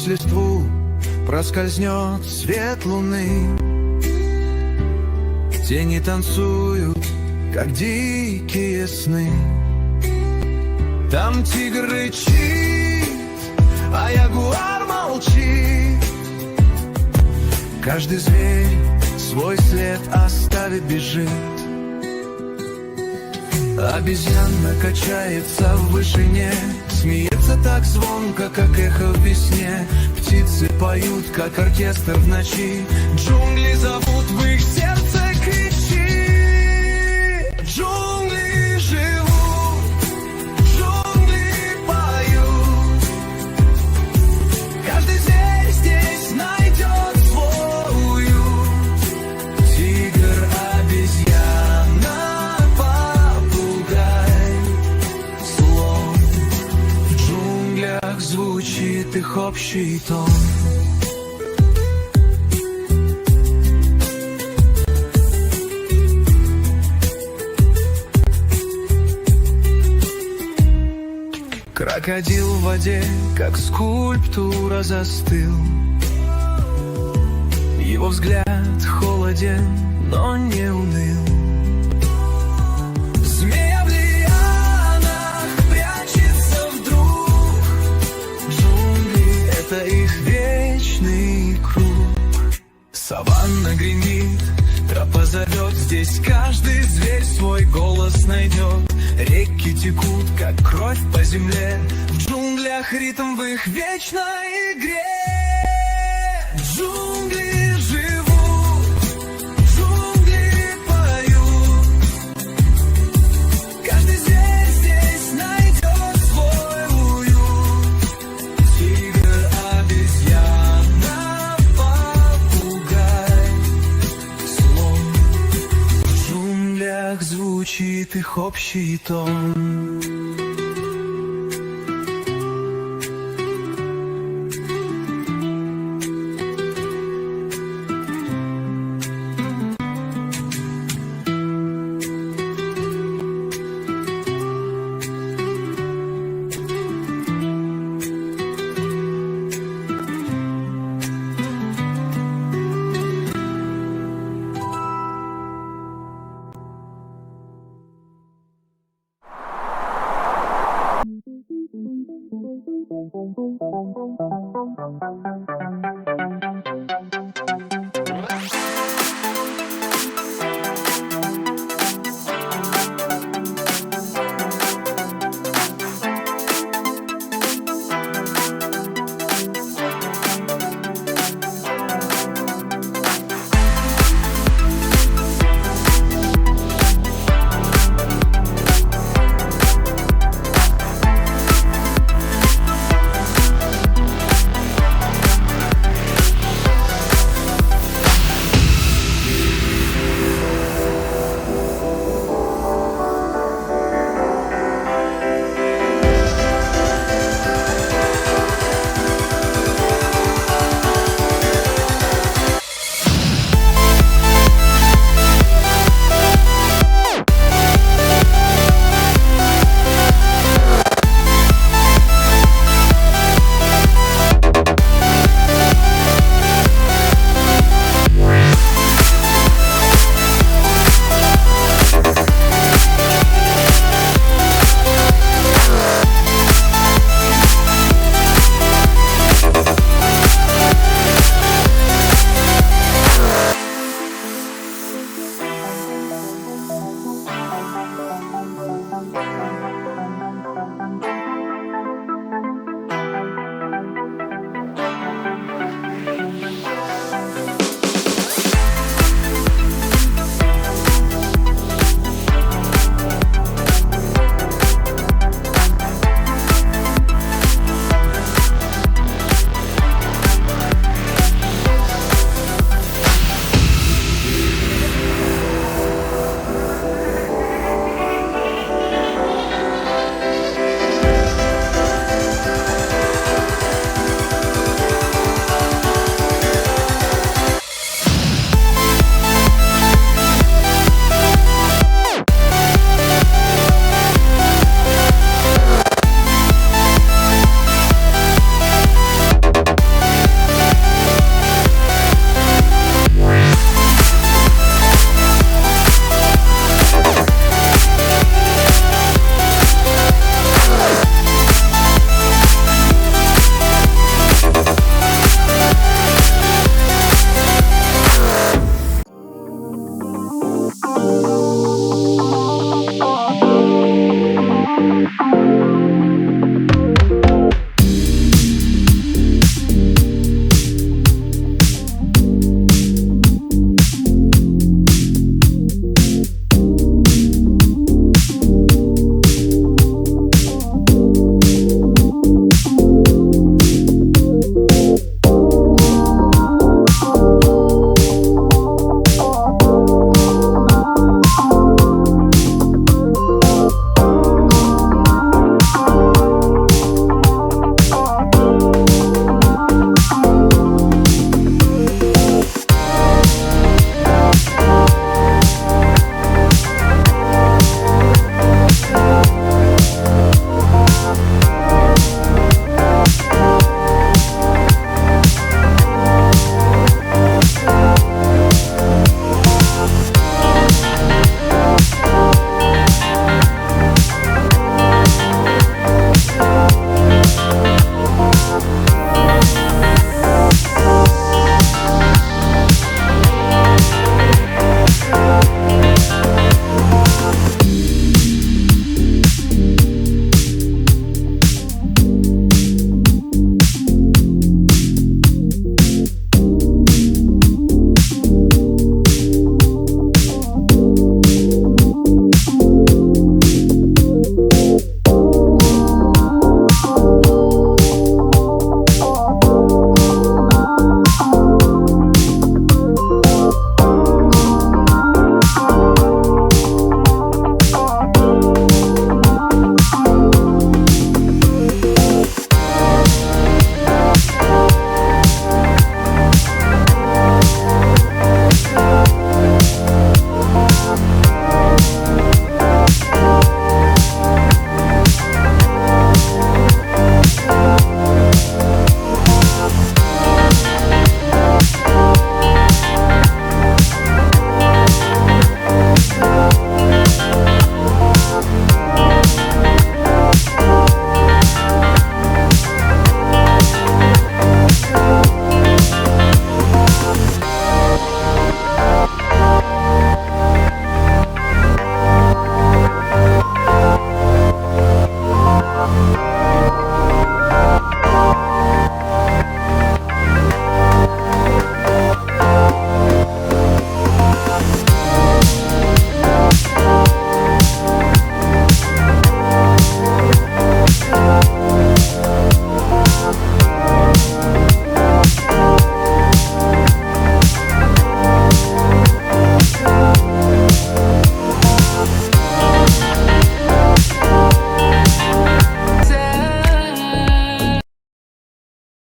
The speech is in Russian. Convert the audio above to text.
Сквозь листву проскользнет свет луны. Тени танцуют, как дикие сны. Там тигр рычит, а ягуар молчит. Каждый зверь свой след оставит, бежит. Обезьяна качается в вышине, смеется так звонко, как эхо в весне. Птицы поют, как оркестр в ночи. Джунгли зовут, в их сердце кричи. Джунгли живут, джунгли поют. Каждый зверь здесь найдет свой уют. Тигр, обезьяна, попугай, слон. В джунглях звучит их общий тон. Крокодил в воде, как скульптура, застыл. Его взгляд холоден, но не уныл. Змея в лианах прячется вдруг. Джунгли — это их вечный круг. Саванна гремит, тропа зовет. Здесь каждый зверь свой голос найдет. Реки текут, как кровь по земле. В джунглях ритм в их вечной игре. Джунгли живут, джунгли поют. Каждый зверь здесь найдет свой уют. Тигр, обезьяна, попугай, слон. В джунглях звучит их общий тон.